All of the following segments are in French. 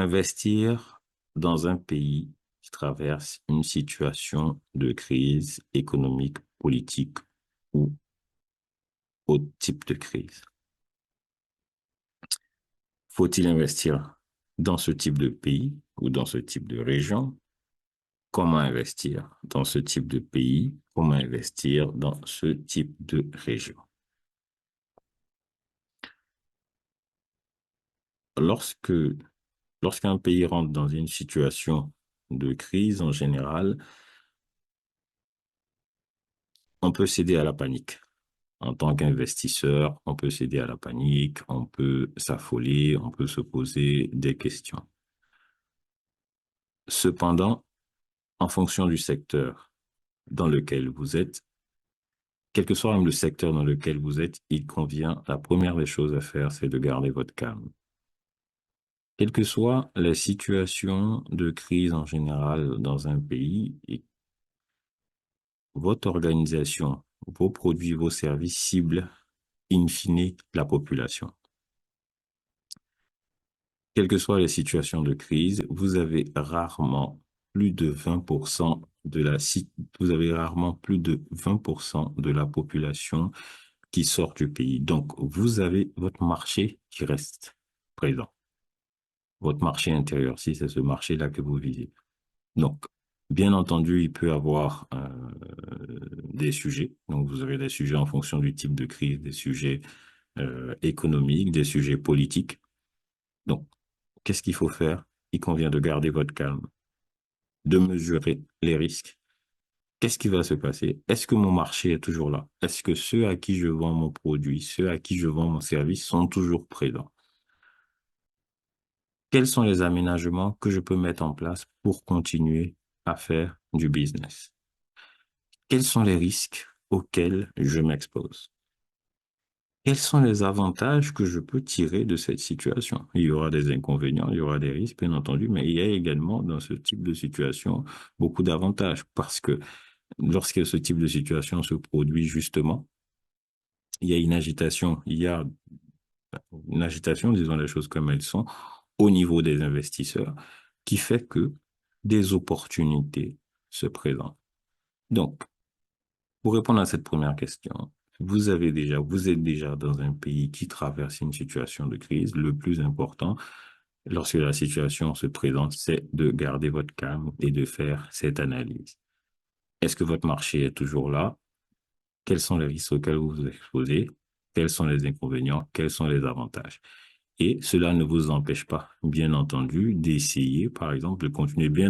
Investir dans un pays qui traverse une situation de crise économique, politique ou autre type de crise. Faut-il investir dans ce type de pays ou dans ce type de région? Comment investir dans ce type de pays? Comment investir dans ce type de région? Lorsque, lorsqu'un pays rentre dans une situation de crise, en général, on peut céder à la panique. En tant qu'investisseur, on peut céder à la panique, on peut s'affoler, on peut se poser des questions. Cependant, en fonction du secteur dans lequel vous êtes, quel que soit même le secteur dans lequel vous êtes, il convient, la première des choses à faire, c'est de garder votre calme. Quelle que soit la situation de crise en général dans un pays, et votre organisation, vos produits, vos services ciblent in fine la population. Quelles que soient les situations de crise, vous avez rarement plus de 20% vous avez rarement plus de 20% de la population qui sort du pays. Donc, vous avez votre marché qui reste présent. Votre marché intérieur, si c'est ce marché-là que vous visez. Donc, bien entendu, il peut y avoir des sujets. Donc, vous avez des sujets en fonction du type de crise, des sujets économiques, des sujets politiques. Donc, qu'est-ce qu'il faut faire? Il convient de garder votre calme, de mesurer les risques. Qu'est-ce qui va se passer? Est-ce que mon marché est toujours là? Est-ce que ceux à qui je vends mon produit, ceux à qui je vends mon service sont toujours présents? Quels sont les aménagements que je peux mettre en place pour continuer à faire du business? Quels sont les risques auxquels je m'expose? Quels sont les avantages que je peux tirer de cette situation? Il y aura des inconvénients, il y aura des risques, bien entendu, mais il y a également dans ce type de situation beaucoup d'avantages parce que lorsque ce type de situation se produit justement, il y a une agitation, disons les choses comme elles sont, au niveau des investisseurs, qui fait que des opportunités se présentent. Donc, pour répondre à cette première question, vous êtes déjà dans un pays qui traverse une situation de crise. Le plus important, lorsque la situation se présente, c'est de garder votre calme et de faire cette analyse. Est-ce que votre marché est toujours là? Quels sont les risques auxquels vous vous exposez? Quels sont les inconvénients? Quels sont les avantages? Et cela ne vous empêche pas, bien entendu, d'essayer, par exemple, de continuer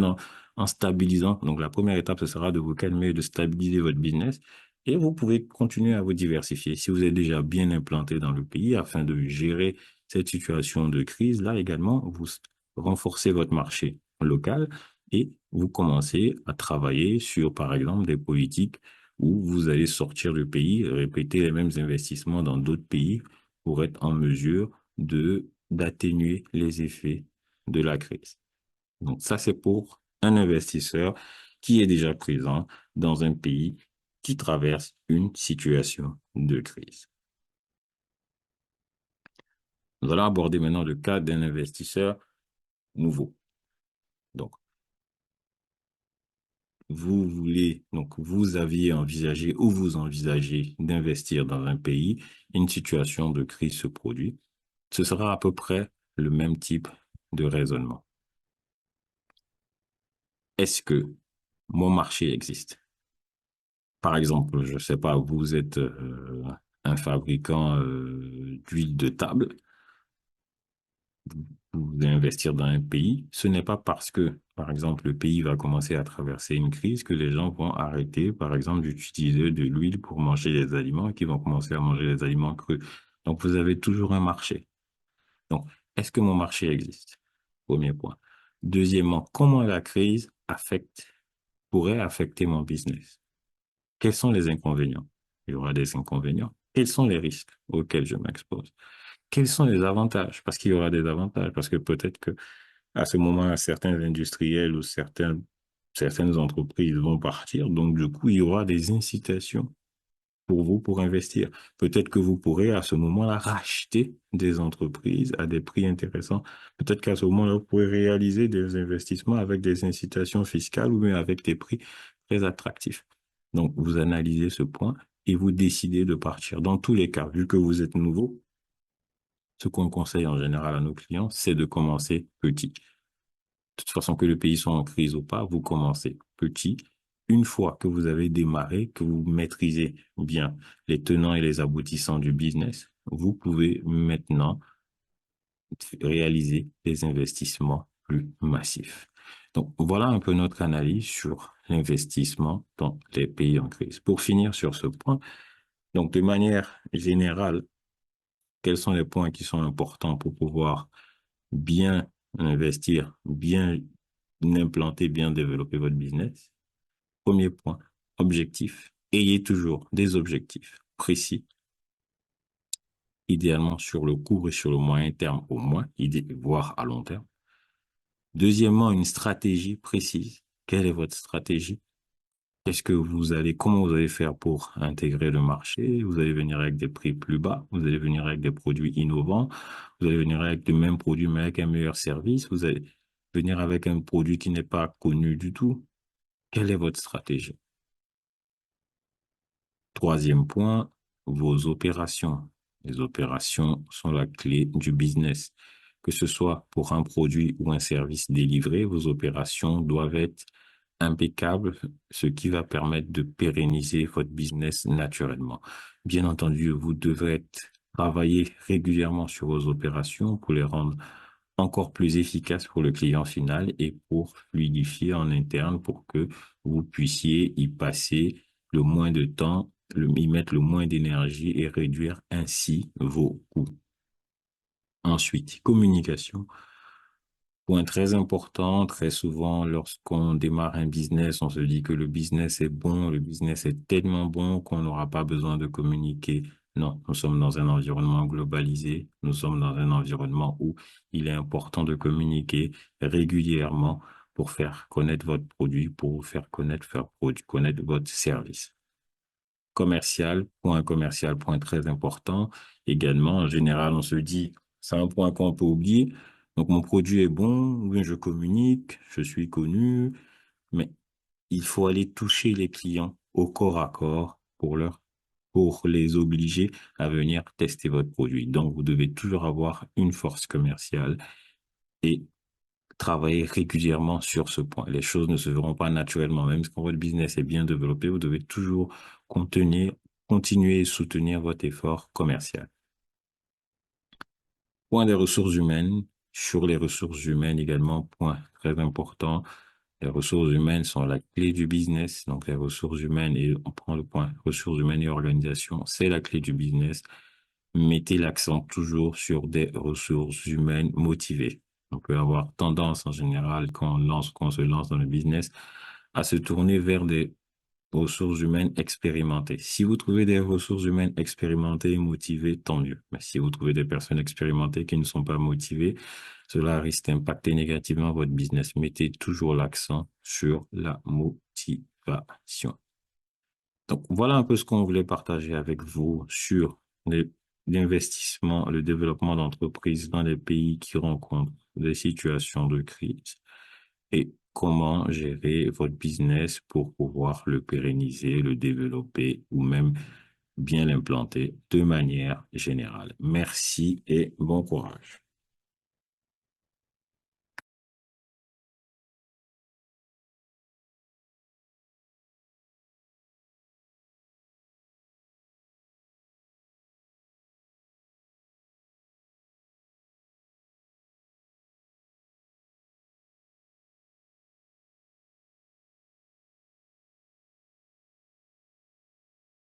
en stabilisant. Donc, la première étape, ce sera de vous calmer, de stabiliser votre business. Et vous pouvez continuer à vous diversifier. Si vous êtes déjà bien implanté dans le pays afin de gérer cette situation de crise, là également, vous renforcez votre marché local et vous commencez à travailler sur, par exemple, des politiques où vous allez sortir du pays, répéter les mêmes investissements dans d'autres pays pour être en mesure d'atténuer les effets de la crise. Donc ça, c'est pour un investisseur qui est déjà présent dans un pays qui traverse une situation de crise. Nous allons aborder maintenant le cas d'un investisseur nouveau. Donc, vous aviez envisagé ou vous envisagez d'investir dans un pays, une situation de crise se produit. Ce sera à peu près le même type de raisonnement. Est-ce que mon marché existe? Par exemple, je ne sais pas, vous êtes un fabricant d'huile de table, vous voulez investir dans un pays, ce n'est pas parce que, par exemple, le pays va commencer à traverser une crise que les gens vont arrêter, par exemple, d'utiliser de l'huile pour manger des aliments et qu'ils vont commencer à manger des aliments crus. Donc, vous avez toujours un marché. Donc, est-ce que mon marché existe? Premier point. Deuxièmement, comment la crise pourrait affecter mon business? Quels sont les inconvénients? Il y aura des inconvénients. Quels sont les risques auxquels je m'expose? Quels sont les avantages? Parce qu'il y aura des avantages, parce que peut-être que à ce moment-là, certains industriels ou certaines entreprises vont partir. Donc, du coup, il y aura des incitations pour vous pour investir. Peut-être que vous pourrez à ce moment-là racheter des entreprises à des prix intéressants. Peut-être qu'à ce moment-là, vous pourrez réaliser des investissements avec des incitations fiscales ou bien avec des prix très attractifs. Donc, vous analysez ce point et vous décidez de partir. Dans tous les cas, vu que vous êtes nouveau, ce qu'on conseille en général à nos clients, c'est de commencer petit. De toute façon, que le pays soit en crise ou pas, vous commencez petit. Une fois que vous avez démarré, que vous maîtrisez bien les tenants et les aboutissants du business, vous pouvez maintenant réaliser des investissements plus massifs. Donc, voilà un peu notre analyse sur l'investissement dans les pays en crise. Pour finir sur ce point, donc de manière générale, quels sont les points qui sont importants pour pouvoir bien investir, bien implanter, bien développer votre business? Premier point, objectif. Ayez toujours des objectifs précis, idéalement sur le court et sur le moyen terme au moins, voire à long terme. Deuxièmement, une stratégie précise. Quelle est votre stratégie? Comment vous allez faire pour intégrer le marché? Vous allez venir avec des prix plus bas, vous allez venir avec des produits innovants, vous allez venir avec le même produit mais avec un meilleur service, vous allez venir avec un produit qui n'est pas connu du tout. Quelle est votre stratégie? Troisième point, vos opérations. Les opérations sont la clé du business. Que ce soit pour un produit ou un service délivré, vos opérations doivent être impeccables, ce qui va permettre de pérenniser votre business naturellement. Bien entendu, vous devrez travailler régulièrement sur vos opérations pour les rendre encore plus efficaces pour le client final et pour fluidifier en interne pour que vous puissiez y passer le moins de temps, y mettre le moins d'énergie et réduire ainsi vos coûts. Ensuite, communication. Point très important, très souvent, lorsqu'on démarre un business, on se dit que le business est bon, le business est tellement bon qu'on n'aura pas besoin de communiquer. Non, nous sommes dans un environnement globalisé, nous sommes dans un environnement où il est important de communiquer régulièrement pour faire connaître votre produit, pour vous faire connaître, connaître votre service. Commercial, point très important. Également, en général, on se dit, c'est un point qu'on peut oublier. Donc, mon produit est bon, oui, je communique, je suis connu, mais il faut aller toucher les clients au corps à corps pour les obliger à venir tester votre produit. Donc, vous devez toujours avoir une force commerciale et travailler régulièrement sur ce point. Les choses ne se feront pas naturellement. Même quand votre business est bien développé, vous devez toujours continuer et soutenir votre effort commercial. Point des ressources humaines. Sur les ressources humaines également, point très important. Les ressources humaines sont la clé du business. Donc, les ressources humaines, et on prend le point ressources humaines et organisation, c'est la clé du business. Mettez l'accent toujours sur des ressources humaines motivées. On peut avoir tendance en général, quand on se lance dans le business, à se tourner vers des ressources humaines expérimentées. Si vous trouvez des ressources humaines expérimentées et motivées, tant mieux. Mais si vous trouvez des personnes expérimentées qui ne sont pas motivées, cela risque d'impacter négativement votre business. Mettez toujours l'accent sur la motivation. Donc, voilà un peu ce qu'on voulait partager avec vous sur l'investissement, le développement d'entreprises dans les pays qui rencontrent des situations de crise et comment gérer votre business pour pouvoir le pérenniser, le développer ou même bien l'implanter de manière générale. Merci et bon courage.